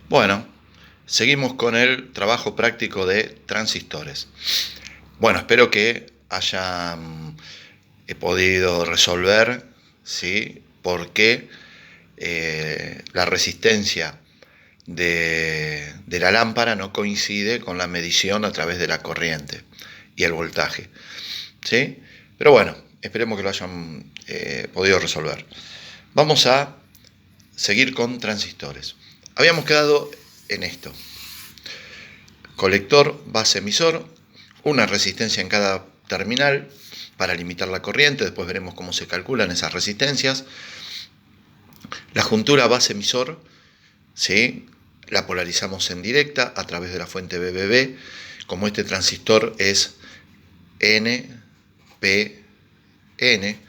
Bueno, seguimos con el trabajo práctico de transistores. Bueno, espero que hayan podido resolver, ¿sí?, por qué la resistencia de la lámpara no coincide con la medición a través de la corriente y el voltaje, ¿sí? Pero bueno, esperemos que lo hayan podido resolver. Vamos a seguir con transistores. Habíamos quedado en esto: colector, base, emisor, una resistencia en cada terminal para limitar la corriente. Después veremos cómo se calculan esas resistencias. La juntura base-emisor, ¿sí?, la polarizamos en directa a través de la fuente BBB. Como este transistor es N, P, N,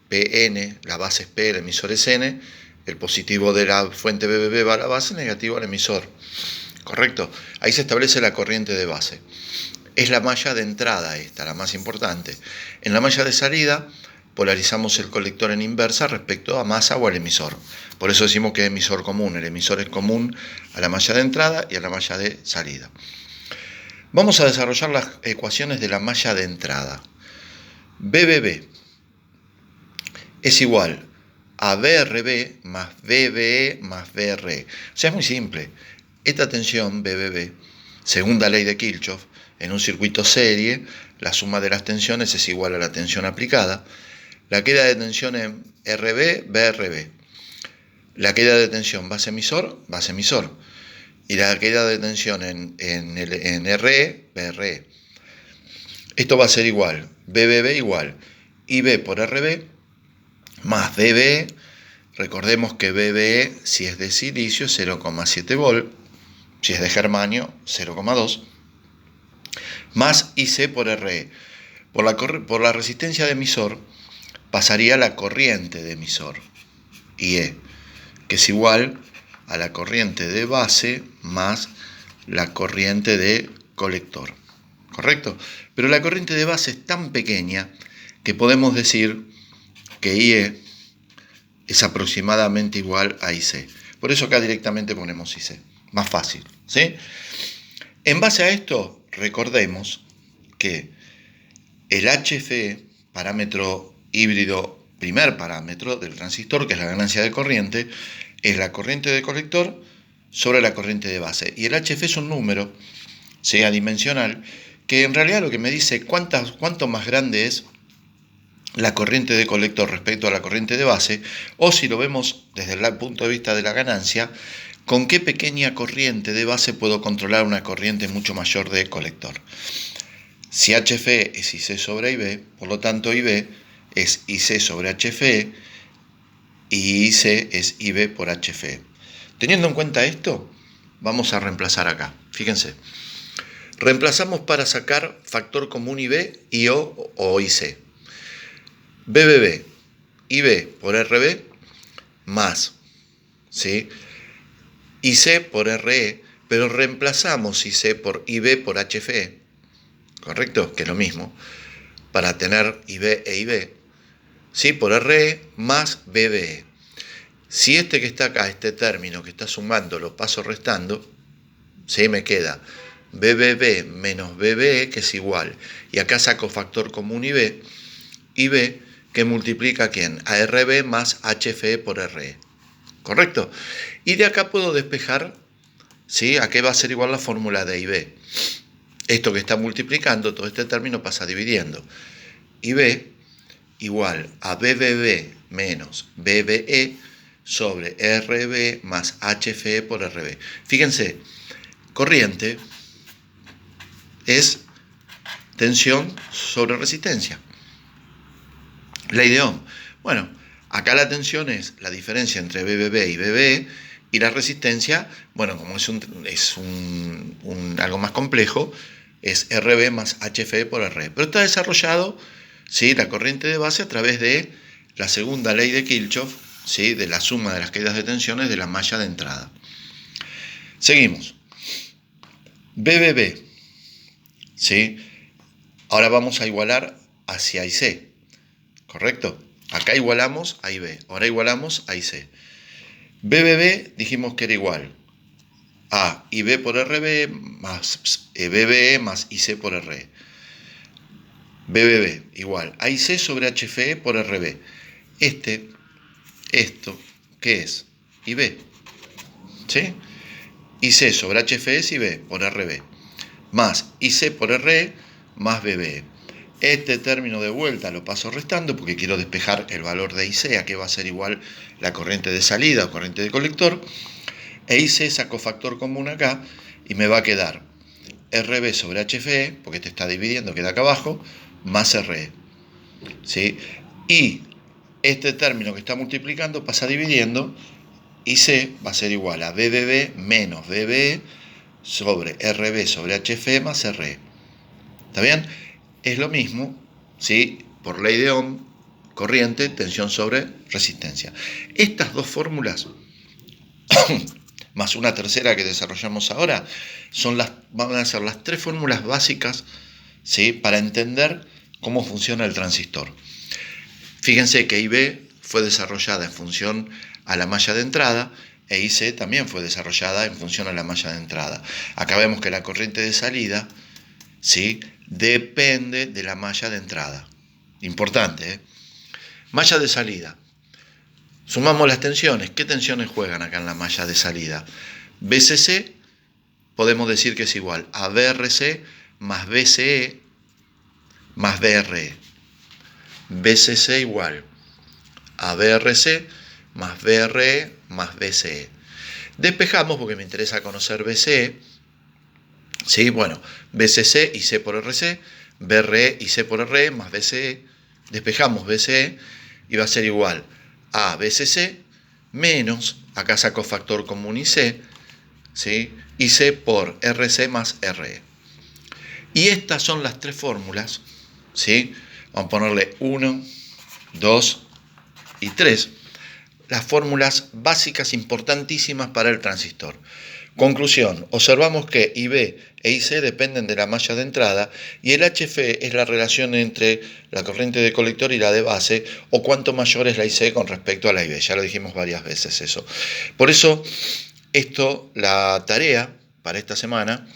PN, la base es P, el emisor es N, el positivo de la fuente BBB va a la base, negativo al emisor. ¿Correcto? Ahí se establece la corriente de base. Es la malla de entrada esta, la más importante. En la malla de salida polarizamos el colector en inversa respecto a masa o al emisor. Por eso decimos que es emisor común. El emisor es común a la malla de entrada y a la malla de salida. Vamos a desarrollar las ecuaciones de la malla de entrada. BBB es igual a BRB más BBE más BRE. O sea, es muy simple. Esta tensión BBB, segunda ley de Kirchhoff, en un circuito serie, la suma de las tensiones es igual a la tensión aplicada. La caída de tensión en RB, BRB. La caída de tensión base-emisor, base-emisor. Y la caída de tensión en RE, BRE. Esto va a ser igual, BBB igual IB por RB más BBE. Recordemos que BBE, si es de silicio, 0,7 volt, si es de germanio, 0,2, más IC por RE. Por la resistencia de emisor pasaría la corriente de emisor, IE, que es igual a la corriente de base más la corriente de colector. ¿Correcto? Pero la corriente de base es tan pequeña que podemos decir que IE es aproximadamente igual a IC. Por eso acá directamente ponemos IC. Más fácil, ¿sí? En base a esto, recordemos que el HFE, parámetro híbrido, primer parámetro del transistor, que es la ganancia de corriente, es la corriente de colector sobre la corriente de base. Y el HFE es un número, sea adimensional, que en realidad lo que me dice cuánto más grande es la corriente de colector respecto a la corriente de base, o si lo vemos desde el punto de vista de la ganancia, con qué pequeña corriente de base puedo controlar una corriente mucho mayor de colector. Si HFE es IC sobre IB, por lo tanto IB es IC sobre HFE y IC es IB por HFE. Teniendo en cuenta esto, vamos a reemplazar acá. Fíjense, reemplazamos para sacar factor común IB, IO o IC. BBB, IB por RB más, ¿sí?, IC por RE, pero reemplazamos IC por IB por HFE, ¿correcto? Que es lo mismo, para tener IB e IB, ¿sí?, por RE más BBE. Si este que está acá, este término que está sumando, lo paso restando, ¿sí?, me queda BBB menos BBE, que es igual, y acá saco factor común IB, que multiplica ¿a quién? A RB más HFE por RE. ¿Correcto? Y de acá puedo despejar, ¿sí?, a qué va a ser igual la fórmula de IB. Esto que está multiplicando, todo este término pasa dividiendo. IB igual a BBB menos BBE sobre RB más HFE por RB. Fíjense, corriente es tensión sobre resistencia. Ley de Ohm. Bueno, acá la tensión es la diferencia entre BBB y BBE, y la resistencia, bueno, como es algo más complejo, es RB más HFE por RE. Pero está desarrollado, ¿sí?, la corriente de base a través de la segunda ley de Kirchhoff, ¿sí?, de la suma de las caídas de tensiones de la malla de entrada. Seguimos. BBB, ¿sí? Ahora vamos a igualar hacia IC. ¿Correcto? Acá igualamos a IB, ahora igualamos a IC. BBB dijimos que era igual A y B por RB más BBE más IC por RE. BBB igual A y C sobre HFE por RB. Esto, ¿qué es? IB. ¿Sí? IC sobre HFE es IB por RB. Más IC por RE más BBE. Este término de vuelta lo paso restando porque quiero despejar el valor de IC, a que va a ser igual la corriente de salida o corriente de colector. E IC saco factor común acá y me va a quedar RB sobre HFE, porque este está dividiendo, queda acá abajo, más RE. ¿Sí? Y este término que está multiplicando pasa dividiendo y C va a ser igual a BBB menos BBE sobre RB sobre HFE más RE. ¿Está bien? Es lo mismo, ¿sí? Por ley de Ohm, corriente, tensión sobre resistencia. Estas dos fórmulas, más una tercera que desarrollamos ahora, van a ser las tres fórmulas básicas, ¿sí? Para entender cómo funciona el transistor. Fíjense que IB fue desarrollada en función a la malla de entrada e IC también fue desarrollada en función a la malla de entrada. Acá vemos que la corriente de salida, ¿sí?, depende de la malla de entrada. Importante, ¿eh? Malla de salida. Sumamos las tensiones. ¿Qué tensiones juegan acá en la malla de salida? BCC podemos decir que es igual a BRC más BCE más BRE. BCC igual a BRC más BRE más BCE. Despejamos porque me interesa conocer BCE. ¿Sí? Bueno, BCC y C por RC, BRE y C por RE más BCE. Despejamos BCE y va a ser igual a BCC menos, acá saco factor común IC, ¿sí?, IC por RC más RE. Y estas son las tres fórmulas, ¿sí? Vamos a ponerle 1, 2 y 3. Las fórmulas básicas importantísimas para el transistor. Conclusión, observamos que IB e IC dependen de la malla de entrada y el HFE es la relación entre la corriente de colector y la de base, o cuánto mayor es la IC con respecto a la IB. Ya lo dijimos varias veces eso. Por eso, la tarea para esta semana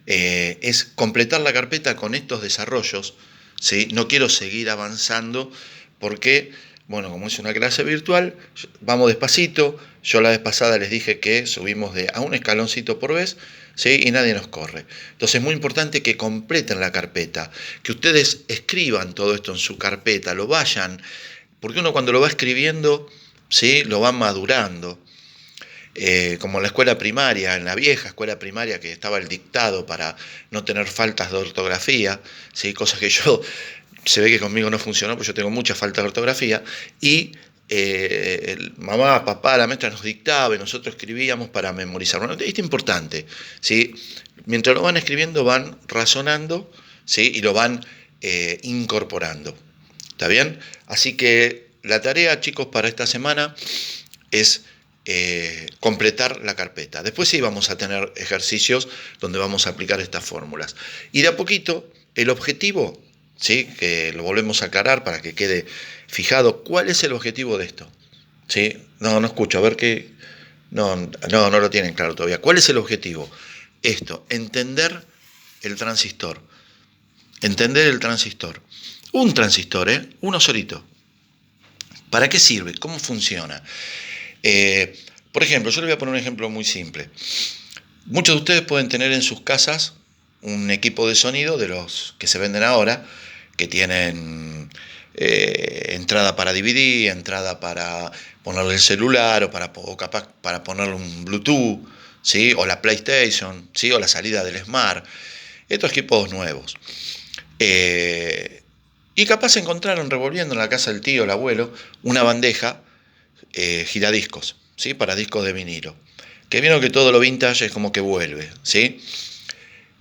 es completar la carpeta con estos desarrollos, ¿sí? No quiero seguir avanzando porque, bueno, como es una clase virtual, vamos despacito. Yo la vez pasada les dije que subimos a un escaloncito por vez, ¿sí?, y nadie nos corre. Entonces es muy importante que completen la carpeta, que ustedes escriban todo esto en su carpeta, lo vayan, porque uno cuando lo va escribiendo, ¿sí?, lo va madurando. Como en la escuela primaria, en la vieja escuela primaria, que estaba el dictado para no tener faltas de ortografía, ¿sí?, cosas que se ve que conmigo no funcionó, porque yo tengo muchas faltas de ortografía, y mamá, papá, la maestra nos dictaba y nosotros escribíamos para memorizar. Bueno, esto es importante, ¿sí? Mientras lo van escribiendo van razonando, ¿sí?, y lo van incorporando. ¿Está bien? Así que la tarea, chicos, para esta semana es completar la carpeta. Después sí vamos a tener ejercicios donde vamos a aplicar estas fórmulas. Y de a poquito, el objetivo, ¿sí?, que lo volvemos a aclarar para que quede fijado, ¿cuál es el objetivo de esto? ¿Sí? No escucho, a ver qué... No lo tienen claro todavía. ¿Cuál es el objetivo? Esto, entender el transistor. Entender el transistor. Un transistor, uno solito. ¿Para qué sirve? ¿Cómo funciona? Por ejemplo, yo les voy a poner un ejemplo muy simple. Muchos de ustedes pueden tener en sus casas un equipo de sonido de los que se venden ahora, que tienen entrada para DVD, entrada para ponerle el celular o capaz para ponerle un Bluetooth, ¿sí?, o la PlayStation, ¿sí?, o la salida del Smart. Estos equipos nuevos. Y capaz encontraron revolviendo en la casa del tío, el abuelo, una bandeja giradiscos, ¿sí?, para discos de vinilo. Que vieron que todo lo vintage es como que vuelve, ¿sí?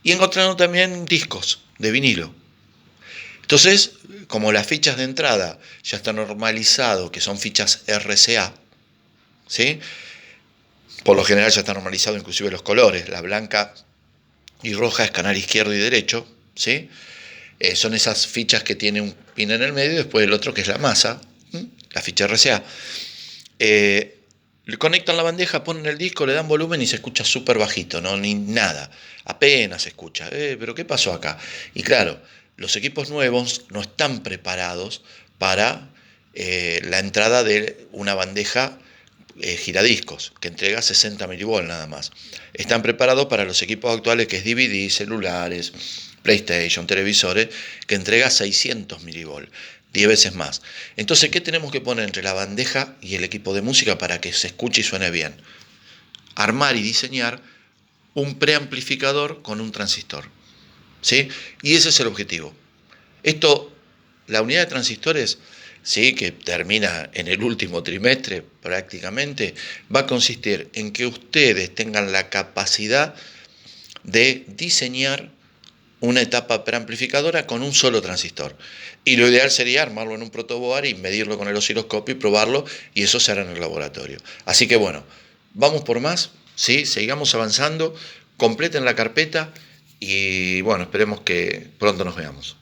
Y encontraron también discos de vinilo. Entonces, como las fichas de entrada ya está normalizado, que son fichas RCA, ¿sí?, por lo general ya está normalizado inclusive los colores, la blanca y roja es canal izquierdo y derecho, ¿sí? Son esas fichas que tiene un pin en el medio y después el otro que es la masa, la ficha RCA. Le conectan la bandeja, ponen el disco, le dan volumen y se escucha súper bajito, no ni nada. Apenas se escucha. Pero ¿qué pasó acá? Y claro, los equipos nuevos no están preparados para la entrada de una bandeja giradiscos, que entrega 60 milivolts nada más. Están preparados para los equipos actuales, que es DVD, celulares, PlayStation, televisores, que entrega 600 milivolts, 10 veces más. Entonces, ¿qué tenemos que poner entre la bandeja y el equipo de música para que se escuche y suene bien? Armar y diseñar un preamplificador con un transistor, ¿sí? Y ese es el objetivo. Esto, la unidad de transistores, ¿sí?, que termina en el último trimestre prácticamente, va a consistir en que ustedes tengan la capacidad de diseñar una etapa preamplificadora con un solo transistor. Y lo ideal sería armarlo en un protoboard y medirlo con el osciloscopio y probarlo, y eso se hará en el laboratorio. Así que bueno, vamos por más, ¿sí? Sigamos avanzando, completen la carpeta y bueno, esperemos que pronto nos veamos.